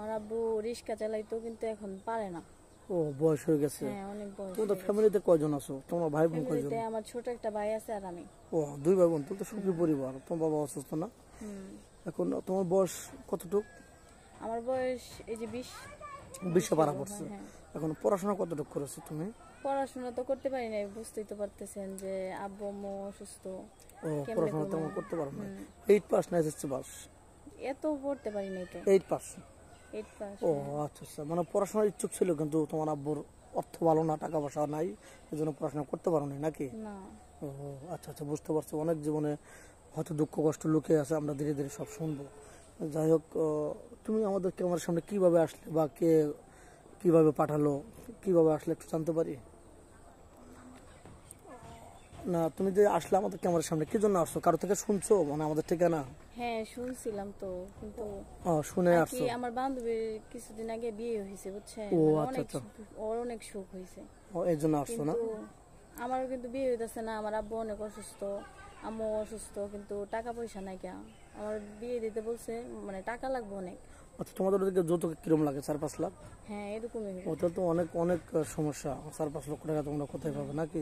আমার আব্বু রিক্সা চালাইতো কিন্তু এখন পারে না। ও বয়স হয়ে গেছে। হ্যাঁ অনেক বয়স। তোমাদের ফ্যামিলিতে কয়জন আছো? তোমার ভাই বোন কয়জন? ফ্যামিলিতে আমার ছোট একটা ভাই আছে আর আমি। ও দুই ভাই বোন, তো সুখী পরিবার। তোমার বাবা অসুস্থ না? এখন তোমার বয়স কতটুক? আমার বয়স এই যে 20 পারা পড়ছে। হ্যাঁ। এখন পড়াশোনা কতটুক করেছো তুমি? পড়াশোনা তো করতে পারি নাই, বুঝতেই তো পারতেছেন যে আব্বু আম্মু অসুস্থ। ও কেমনে পড়াশোনা করবো? তেমন করতে পারো না। 8 পাস না এসএসসি পাস? এত পড়তে পারি নাই তো। 8 পাস। 8 পাস। ও আচ্ছা আচ্ছা, মানে পড়াশোনার ইচ্ছুক ছিল কিন্তু তোমার আব্বুর অর্থ ভালো না, টাকা পয়সা নাই, এজন্য পড়াশোনা করতে পারো না নাকি? না। ও আচ্ছা আচ্ছা, বুঝতে পারছি। অনেক জীবনে হয়তো দুঃখ কষ্ট লুকিয়ে আছে, আমরা ধীরে ধীরে সব শুনবো। যাই হোক, তুমি আমাদের ক্যামেরার সামনে কিভাবে আসলে বা কে কিভাবে পাঠালো, কিভাবে আসলে একটু জানতে পারি? না, তুমি যে আসলে আমাদের ক্যামেরার সামনে কি জন্য আসছো? কারো থেকে শুনছো মানে আমাদের ঠিকানা? হ্যাঁ শুনছিলাম তো, কিন্তু শুনে আর কি আসছো? আমার বান্ধবীর কিছুদিন আগে বিয়ে হয়েছে বুঝছেন, ও মানে আচ্ছা অনেক আচ্ছা, ওর অনেক সুখ হয়েছে। এই জন্য আসছো না? কিন্তু আমারও কিন্তু বিয়ে হইতেছে না, আমার আব্বু অনেক অসুস্থ, আম্মু অসুস্থ, কিন্তু টাকা পয়সা নাই কেন আমার বিয়ে দিতে বলছে, মানে টাকা লাগবে অনেক। আচ্ছা, তোমাদের ওদিকে যৌতুক কিরকম লাগে? 4-5 লাখ? হ্যাঁ এরকমই হবে। ওটা তো অনেক অনেক সমস্যা। 4-5 লক্ষ টাকা তোমরা কোথায় পাবে নাকি?